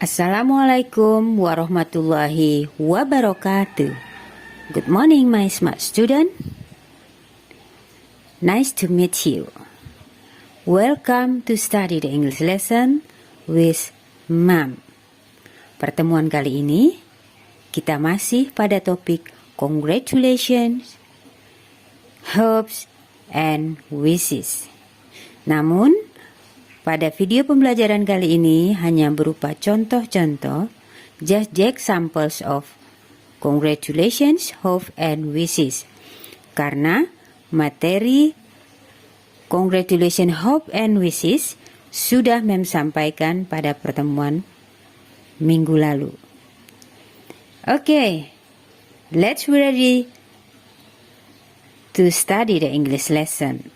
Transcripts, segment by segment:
Assalamualaikum warahmatullahi wabarakatuh. Good morning, my smart student. Nice to meet you. Welcome to study the English lesson with Mom. Pertemuan kali ini kita masih pada topik congratulations, hopes, and wishes. Namun, pada video pembelajaran kali ini hanya berupa contoh-contoh, just examples of congratulations, hope, and wishes. Karena materi congratulations, hope, and wishes sudah Mem sampaikan pada pertemuan minggu lalu. Okay, let's ready to study the English lesson.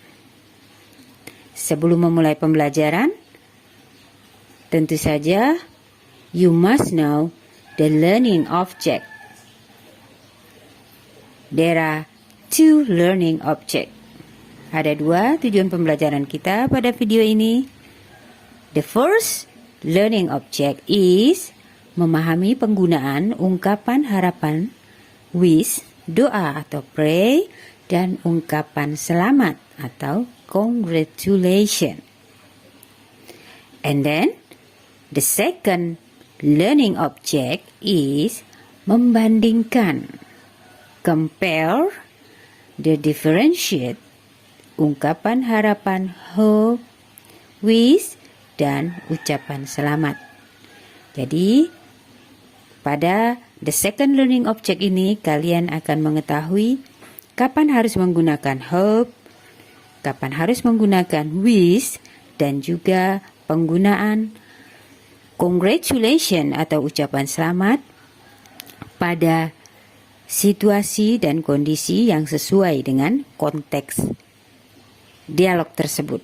Sebelum memulai pembelajaran, tentu saja you must know the learning object. There are two learning object. Ada dua tujuan pembelajaran kita pada video ini. The first learning object is memahami penggunaan ungkapan harapan, wish, doa atau pray, dan ungkapan selamat atau congratulations. And then, the second learning object is membandingkan, compare, the differentiate, ungkapan harapan hope, wish, dan ucapan selamat. Jadi, pada the second learning object ini, kalian akan mengetahui kapan harus menggunakan hope, kapan harus menggunakan wish, dan juga penggunaan congratulations atau ucapan selamat pada situasi dan kondisi yang sesuai dengan konteks dialog tersebut.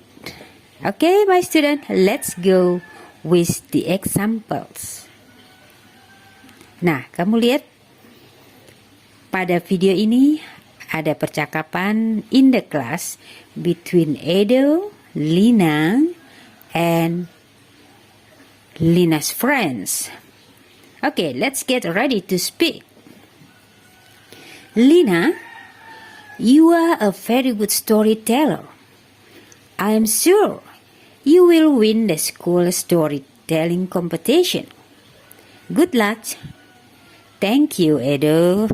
Okay, my student, let's go with the examples. Nah, kamu lihat pada video ini ada percakapan in the class between Edo, Lina, and Lina's friends. Okay, let's get ready to speak. Lina, you are a very good storyteller. I am sure you will win the school storytelling competition. Good luck. Thank you, Edo.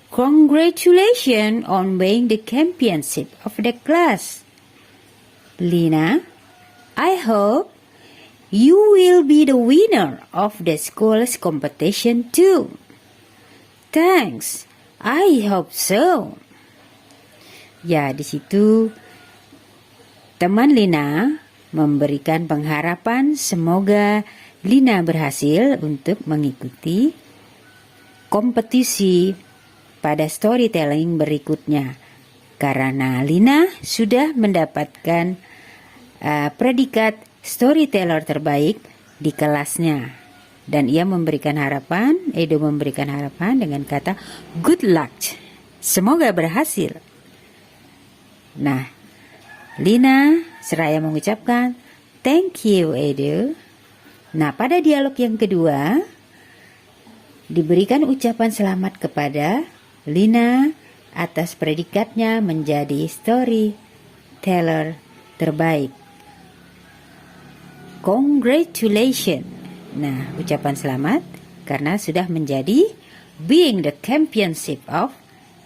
Congratulations on winning the championship of the class. Lina, I hope you will be the winner of the school's competition too. Thanks, I hope so. Ya, di situ teman Lina memberikan pengharapan semoga Lina berhasil untuk mengikuti kompetisi pada storytelling berikutnya, karena Lina sudah mendapatkan predikat storyteller terbaik di kelasnya. Dan ia memberikan harapan, Edo memberikan harapan dengan kata good luck, semoga berhasil. Nah, Lina seraya mengucapkan thank you, Edo. Nah, pada dialog yang kedua diberikan ucapan selamat kepada Lina atas predikatnya menjadi storyteller terbaik. Congratulations. Nah, ucapan selamat karena sudah menjadi being the championship of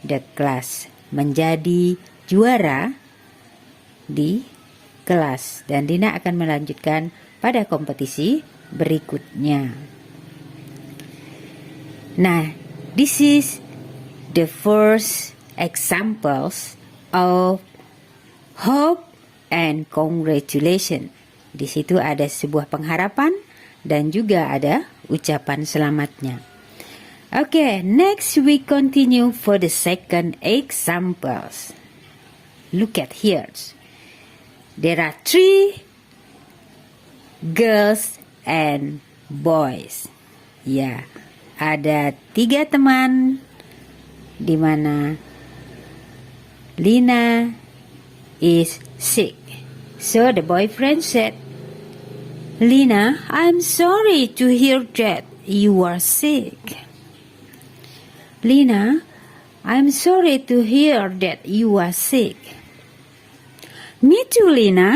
the class, menjadi juara di kelas, dan Lina akan melanjutkan pada kompetisi berikutnya. Nah, this is the first examples of hope and congratulations. Di situ ada sebuah pengharapan dan juga ada ucapan selamatnya. Okay, next we continue for the second examples. Look at here. There are 3 girls and boys. Ya, ada 3 teman di mana Lina is sick. So the boyfriend said, Lina, I'm sorry to hear that you are sick. Lina, I'm sorry to hear that you are sick. Me too, Lina.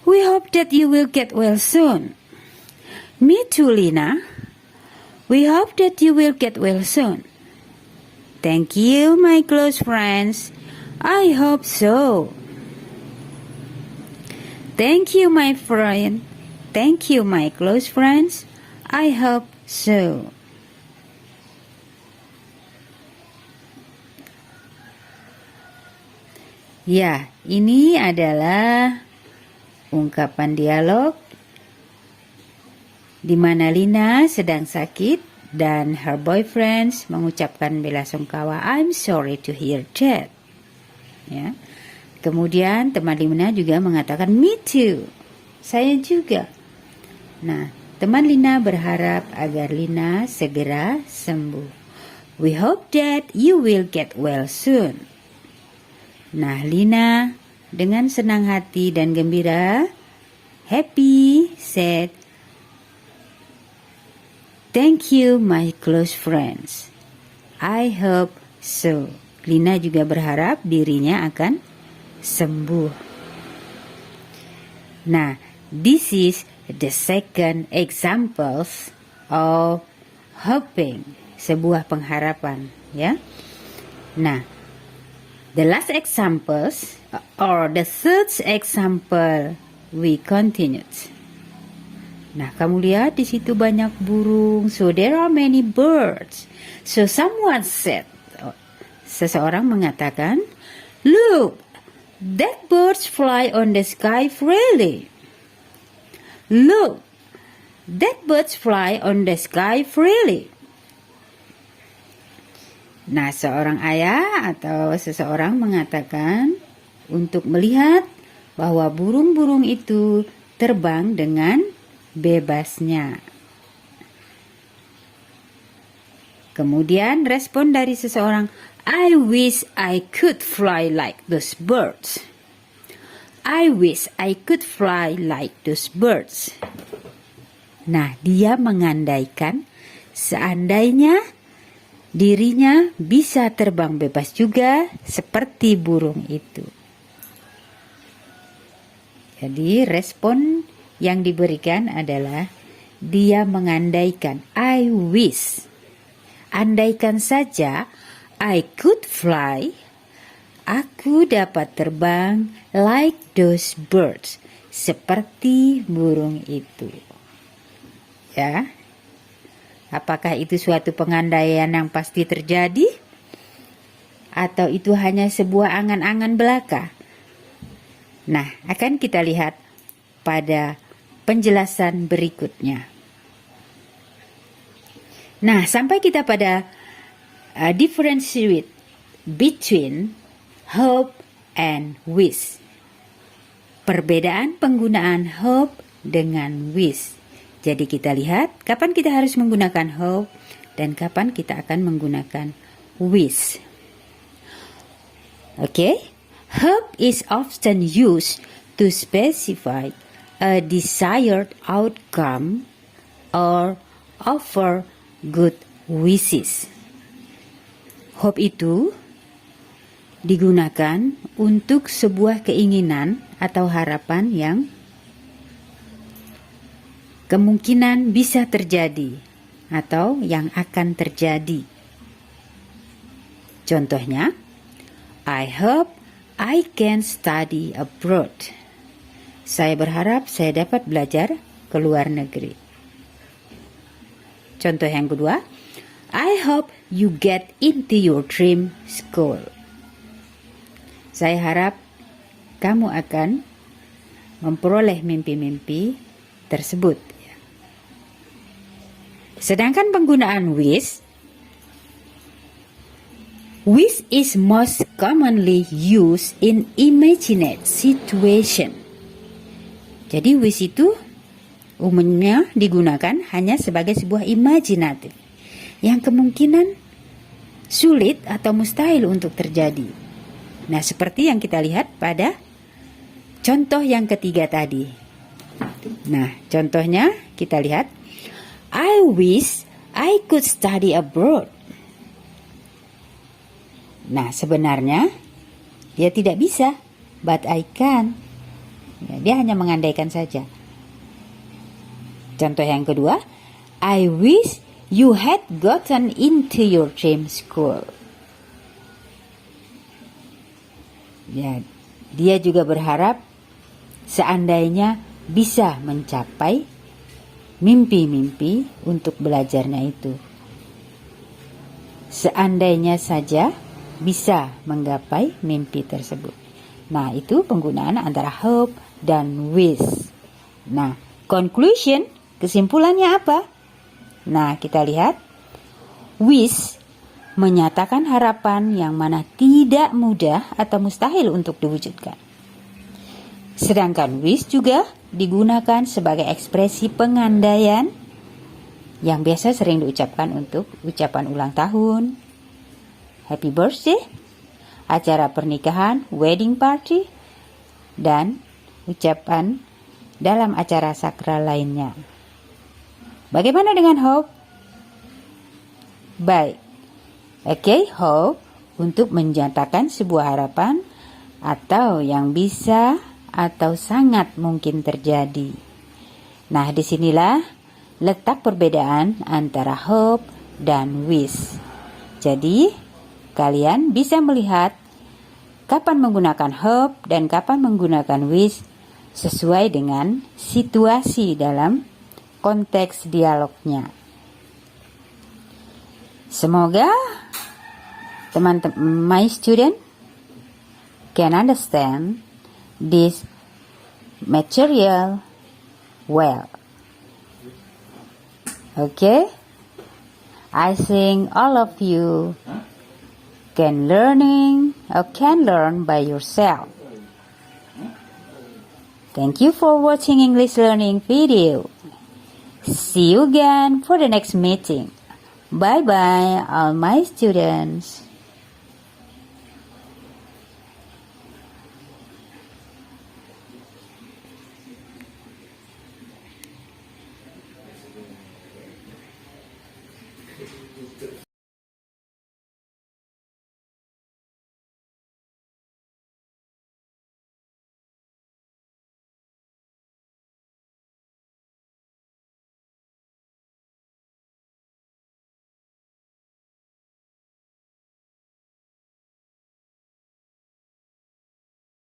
We hope that you will get well soon. Me too, Lina. We hope that you will get well soon. Thank you, my close friends. I hope so. Thank you, my friend. Thank you, my close friends. I hope so. Ya, ini adalah ungkapan dialog di mana Lina sedang sakit dan her boyfriend mengucapkan belasungkawa, I'm sorry to hear that. Ya. Kemudian teman Lina juga mengatakan, me too. Saya juga. Nah, teman Lina berharap agar Lina segera sembuh. We hope that you will get well soon. Nah, Lina dengan senang hati dan gembira, happy, said, thank you, my close friends. I hope so. Lina juga berharap dirinya akan sembuh. Nah, this is the second examples of hoping, sebuah pengharapan, ya. Nah, the last examples or the third example we continued. Nah, kamu lihat di situ banyak burung. So there are many birds. So someone said, seseorang mengatakan, look, that birds fly on the sky freely. Look, that birds fly on the sky freely. Nah, seorang ayah atau seseorang mengatakan untuk melihat bahwa burung-burung itu terbang dengan bebasnya. Kemudian respon dari seseorang, I wish I could fly like those birds. I wish I could fly like those birds. Nah, dia mengandaikan seandainya dirinya bisa terbang bebas juga seperti burung itu. Jadi respon yang diberikan adalah dia mengandaikan, I wish. Andaikan saja I could fly, aku dapat terbang like those birds, seperti burung itu. Ya. Apakah itu suatu pengandaian yang pasti terjadi? Atau itu hanya sebuah angan-angan belaka? Nah, akan kita lihat pada penjelasan berikutnya. Nah, sampai kita pada differentiate between hope and wish. Perbedaan penggunaan hope dengan wish. Jadi kita lihat kapan kita harus menggunakan hope dan kapan kita akan menggunakan wish. Okay? Hope is often used to specify a desired outcome or offer good wishes. Hope itu digunakan untuk sebuah keinginan atau harapan yang kemungkinan bisa terjadi atau yang akan terjadi. Contohnya, I hope I can study abroad. Saya berharap saya dapat belajar ke luar negeri. Contoh yang kedua, I hope you get into your dream school. Saya harap kamu akan memperoleh mimpi-mimpi tersebut. Sedangkan penggunaan wish is most commonly used in imagined situation. Jadi wish itu umumnya digunakan hanya sebagai sebuah imajinatif yang kemungkinan sulit atau mustahil untuk terjadi. Nah, seperti yang kita lihat pada contoh yang ketiga tadi. Nah, contohnya kita lihat. I wish I could study abroad. Nah, sebenarnya dia tidak bisa, but I can. Ya, dia hanya mengandaikan saja. Contoh yang kedua, I wish you had gotten into your dream school. Ya, dia juga berharap seandainya bisa mencapai mimpi-mimpi untuk belajarnya itu. Seandainya saja bisa menggapai mimpi tersebut. Nah, itu penggunaan antara hope dan wish. Nah, conclusion, kesimpulannya apa? Nah, kita lihat. Wish menyatakan harapan yang mana tidak mudah atau mustahil untuk diwujudkan. Sedangkan wish juga digunakan sebagai ekspresi pengandaian yang biasa sering diucapkan untuk ucapan ulang tahun, happy birthday, acara pernikahan, wedding party, dan ucapan dalam acara sakral lainnya. Bagaimana dengan hope? Baik. Oke, hope untuk menyatakan sebuah harapan atau yang bisa atau sangat mungkin terjadi. Nah, disinilah letak perbedaan antara hope dan wish. Jadi, kalian bisa melihat kapan menggunakan hope dan kapan menggunakan wish sesuai dengan situasi dalam konteks dialognya. Semoga teman-teman, my student can understand this material well. Okay? I think all of you can learn by yourself. Thank you for watching English learning video. See you again for the next meeting. Bye bye all my students.